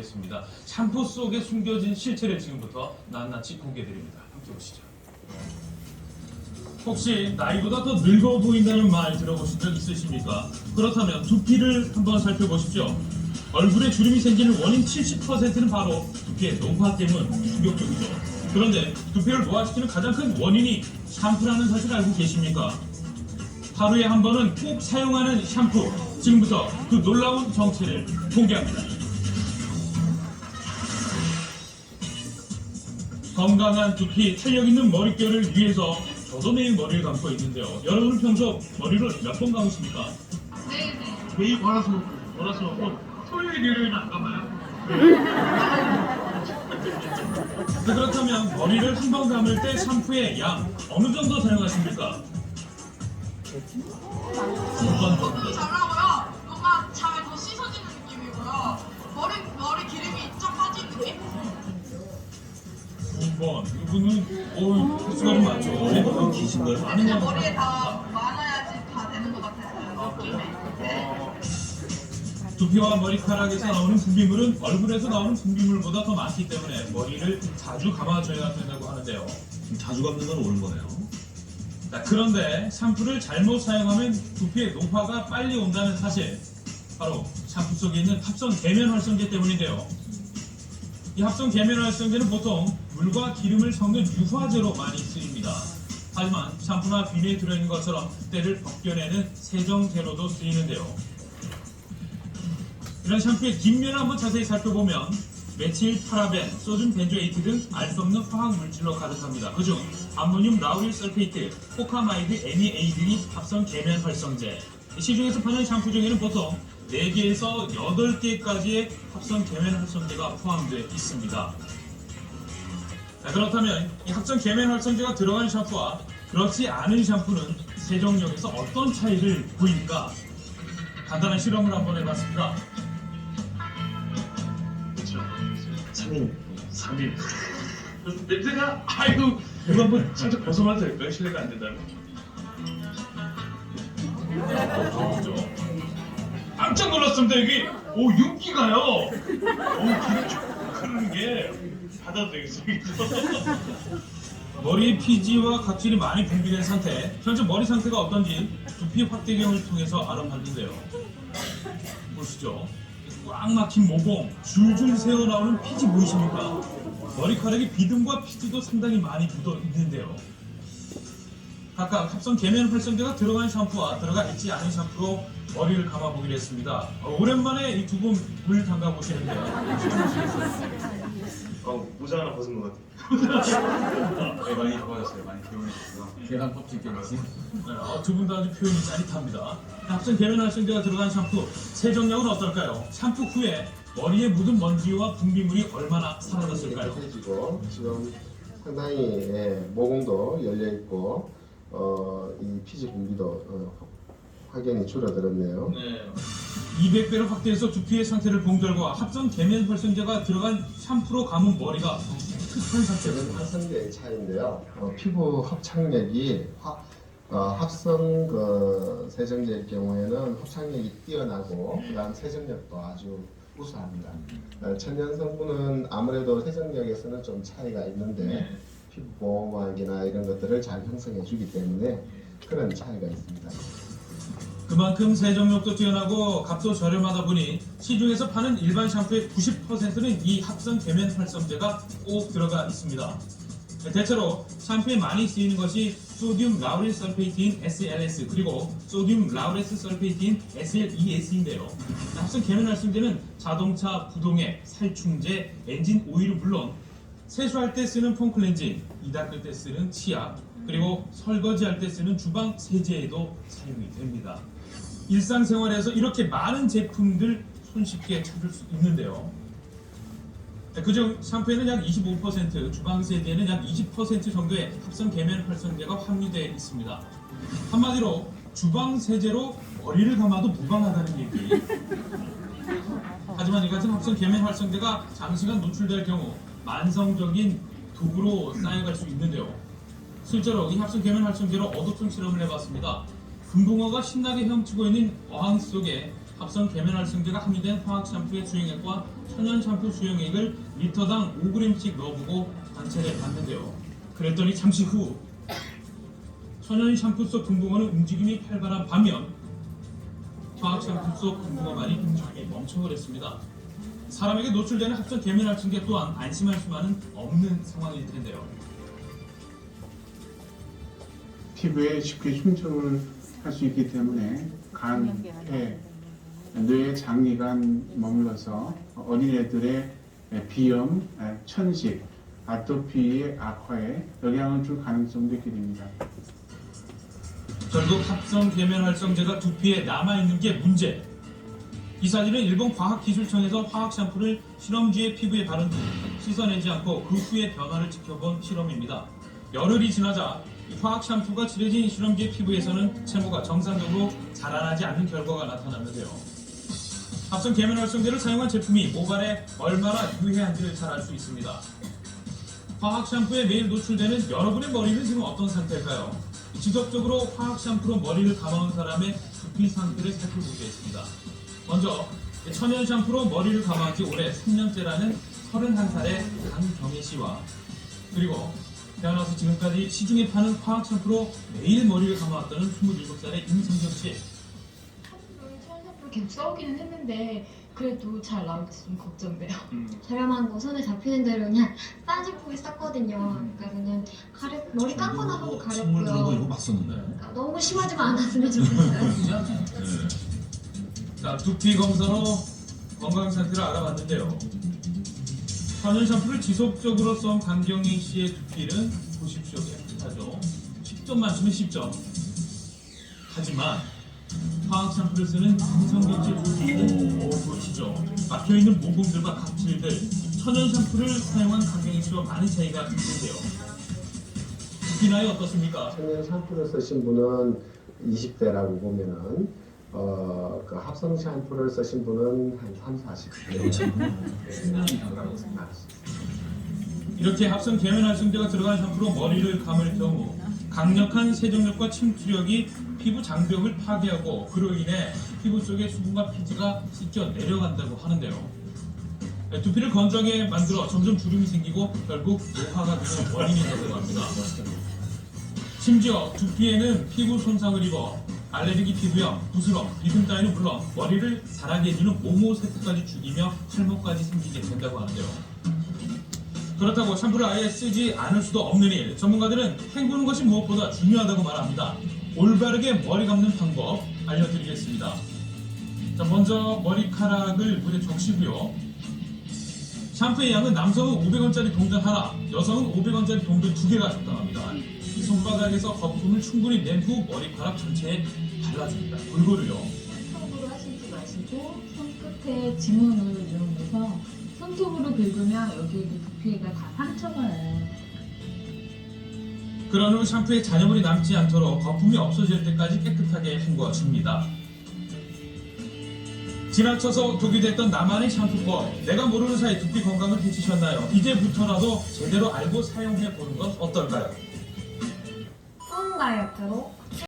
보겠습니다. 샴푸 속에 숨겨진 실체를 지금부터 낱낱이 공개드립니다. 함께 보시죠. 혹시 나이보다 더 늙어 보인다는 말 들어보신 적 있으십니까? 그렇다면 두피를 한번 살펴보십시오. 얼굴에 주름이 생기는 원인 70%는 바로 두피의 노화 때문 충격적이죠. 그런데 두피를 노화시키는 가장 큰 원인이 샴푸라는 사실 알고 계십니까? 하루에 한 번은 꼭 사용하는 샴푸. 지금부터 그 놀라운 정체를 공개합니다. 건강한 두피, 탄력 있는 머릿결을 위해서 저도 매일 머리를 감고 있는데요. 여러분은 평소 머리를 몇 번 감으십니까? 네네. 매일 월화수목금 토요일 일요일은 안 감아요? 그렇다면 머리를 한 번 감을 때 샴푸의 양 어느 정도 사용하십니까? 두번 정도. 잘하고요. 뭔가 잘 더 씻어지는 느낌이고요. 머리 기름이 쫙 빠진 느낌? 2번. 이분은 횟수가 좀 많죠. 머리가 기신가요? 많은 근데 양. 머리에 다 많아야지 다 되는 것 같아서요. 느낌이. 네. 두피와 머리카락에서 나오는 분비물은 얼굴에서 나오는 분비물보다 더 많기 때문에 머리를 자주 감아줘야 된다고 하는데요. 자주 감는 건 옳은 거네요. 자, 그런데 샴푸를 잘못 사용하면 두피의 노화가 빨리 온다는 사실, 바로 샴푸 속에 있는 합성 계면 활성제 때문인데요. 이 합성 계면 활성제는 보통 물과 기름을 섞는 유화제로 많이 쓰입니다. 하지만 샴푸나 비누에 들어있는 것처럼 때를 벗겨내는 세정제로도 쓰이는데요. 이런 샴푸의 뒷면을 한번 자세히 살펴보면 메칠, 파라벤, 소듐 벤조에이트 등 알 수 없는 화학 물질로 가득합니다. 그중 암모늄 라우릴 설페이트, 포카마이드, MEA들이 합성 계면 활성제. 시중에서 파는 샴푸 중에는 보통 4개에서 8개까지의 합성 계면 활성제가 포함되어 있습니다. 자, 그렇다면 이 합성 계면 활성제가 들어간 샴푸와 그렇지 않은 샴푸는 세정력에서 어떤 차이를 보일까? 간단한 실험을 한번 해봤습니다. 그렇죠. 3인. 그래서 냄새가 아이고 이거 한번 살짝 벗어봐도 될까요? 실례가 안 된다면. 그죠? 깜짝 놀랐습니다. 여기 오 윤기가요. 오 기름 쭉 흐르는 게 받아도 되겠어요. 머리의 피지와 각질이 많이 분비된 상태, 현재 머리 상태가 어떤지 두피 확대경을 통해서 알아봤는데요. 보시죠. 꽉 막힌 모공, 줄줄 새어나오는 피지 보이십니까? 머리카락에 비듬과 피지도 상당히 많이 묻어 있는데요. 각각 합성 계면 활성제가 들어간 샴푸와 들어가 있지 않은 샴푸로 머리를 감아보기로 했습니다. 오랜만에 이 두 분 물 담가 보시는데요. 모자 하나 벗은 것 같아요. 네, 많이 좋아졌어요. 많이 개운해졌고요. 계란 껍질 깨듯이. 두 분 다 아주 표현이 짜릿합니다. 합성 계면 활성제가 들어간 샴푸, 세정력은 어떨까요? 샴푸 후에 머리에 묻은 먼지와 분비물이 얼마나 사라졌을까요? 깨끗해지고 지금 상당히 모공도 열려 있고 이 피지 분비도 확연히 줄어들었네요. 네. 200배로 확대해서 두피의 상태를 본 결과 합성 계면 활성제가 들어간 샴푸로 감은 머리가 깨끗한 이건 상태였습니다. 활성제의 차이인데요. 피부 합착력이 합성 세정제의 경우에는 합착력이 뛰어나고 그다음 세정력도 아주 우수합니다. 천연 성분은 아무래도 세정력에서는 좀 차이가 있는데 네. 피부 보호막이나 이런 것들을 잘 형성해 주기 때문에 그런 차이가 있습니다. 그만큼 세정력도 뛰어나고 값도 저렴하다 보니 시중에서 파는 일반 샴푸의 90%는 이 합성 계면 활성제가 꼭 들어가 있습니다. 대체로 샴푸에 많이 쓰이는 것이 소듐 라우릴 설페이트인 SLS 그리고 소듐 라우레스 설페이트인 SLES인데요. 합성 계면 활성제는 자동차, 부동액, 살충제, 엔진 오일은 물론 세수할 때 쓰는 폼클렌징, 이 닦을 때 쓰는 치약, 그리고 설거지할 때 쓰는 주방 세제에도 사용이 됩니다. 일상생활에서 이렇게 많은 제품들 손쉽게 찾을 수 있는데요. 그중 샴푸에는 약 25%, 주방 세제에는 약 20% 정도의 합성 계면 활성제가 함유되어 있습니다. 한마디로 주방 세제로 머리를 감아도 무방하다는 얘기. 하지만 이 같은 합성 계면 활성제가 장시간 노출될 경우 만성적인 독으로 쌓여갈 수 있는데요. 실제로 이 합성 계면 활성제로 어둡성 실험을 해봤습니다. 금붕어가 신나게 헤엄치고 있는 어항 속에 합성 계면활성제가 함유된 화학 샴푸의 수용액과 천연 샴푸 수용액을 리터당 5g씩 넣어보고 관찰해 봤는데요. 그랬더니 잠시 후 천연 샴푸 속 금붕어는 움직임이 활발한 반면 화학 샴푸 속 금붕어만이 움직임이 멈춰버렸습니다. 사람에게 노출되는 합성 계면활성제 또한 안심할 수만은 없는 상황일 텐데요. 피부에 쉽게 흉통을 할 수 있기 때문에 간, 폐, 뇌, 장기간 머물러서 어린애들의 비염, 천식, 아토피의 악화에 영향을 줄 가능성도 있게 됩니다. 결국 합성 계면활성제가 두피에 남아있는 게 문제. 이 사진은 일본 과학기술청에서 화학 샴푸를 실험쥐의 피부에 바른 후 씻어내지 않고 그 후의 변화를 지켜본 실험입니다. 열흘이 지나자 이 화학 샴푸가 칠해진 실험쥐의 피부에서는 채모가 정상적으로 자라나지 않는 결과가 나타났는데요. 합성 계면활성제를 사용한 제품이 모발에 얼마나 유해한지를 잘 알 수 있습니다. 화학 샴푸에 매일 노출되는 여러분의 머리는 지금 어떤 상태일까요? 지속적으로 화학 샴푸로 머리를 감아온 사람의 두피 상태를 살펴보겠습니다. 먼저 천연 샴푸로 머리를 감아온 지 올해 3년째라는 31살의 강경혜 씨와 그리고 태어나서 지금까지 시중에 파는 화학 샴푸로 매일 머리를 감아왔다는 27살의 임성경 씨. 천연 샴푸를 계속 써오기는 했는데 그래도 잘 나올지 좀 걱정돼요. 저렴한 거 손에 잡히는 대로 그냥 싼 제품을 썼거든요. 그러니까 그냥 머리 감고 나서도 선물 들어도 이거 가렵고요. 막 썼는데. 그러니까 너무 심하지만 않았으면 좋겠어요. 자, 두피 검사로 건강 상태를 알아봤는데요. 천연 샴푸를 지속적으로 써온 강경희 씨의 두피는 보십시오. 깨끗하죠. 10점 만점에 10점. 하지만 화학 샴푸를 쓰는 임성경 씨의 두피는 보시죠. 막혀있는 모공들과 각질들. 천연 샴푸를 사용한 강경희 씨와 많은 차이가 있는데요. 두피 나이 어떻습니까? 천연 샴푸를 쓰신 분은 20대라고 보면은 그 합성 샴푸를 쓰신 분은 한 30, 40대. 이렇게 합성 계면활성제가 들어간 샴푸로 머리를 감을 경우 강력한 세정력과 침투력이 피부 장벽을 파괴하고 그로 인해 피부 속의 수분과 피지가 씻겨 내려간다고 하는데요. 두피를 건조하게 만들어 점점 주름이 생기고 결국 노화가 되는 원인이 된다고 합니다. 심지어 두피에는 피부 손상을 입어 알레르기 피부염, 부스럼, 비듬 따위는 물론 머리를 자라게 해주는 모모 세포까지 죽이며 탈모까지 생기게 된다고 하는데요. 그렇다고 샴푸를 아예 쓰지 않을 수도 없는 일. 전문가들은 헹구는 것이 무엇보다 중요하다고 말합니다. 올바르게 머리 감는 방법 알려드리겠습니다. 자, 먼저 머리카락을 물에 적시고요. 샴푸의 양은 남성은 500원짜리 동전 하나, 여성은 500원짜리 동전 2개가 적당합니다. 이 손바닥에서 거품을 충분히 낸 후 머리카락 전체에 발라줍니다. 골고루요. 손톱으로 하시지 마시고 손끝에 지문을 이용해서 손톱으로 긁으면 여기 두피가 다 상처가 나요. 그런 후 샴푸에 잔여물이 남지 않도록 거품이 없어질 때까지 깨끗하게 헹궈줍니다. 지나쳐서 독이 됐던 나만의 샴푸법, 내가 모르는 사이 두피 건강을 해치셨나요? 이제부터라도 제대로 알고 사용해 보는 건 어떨까요? 폰 다이어트로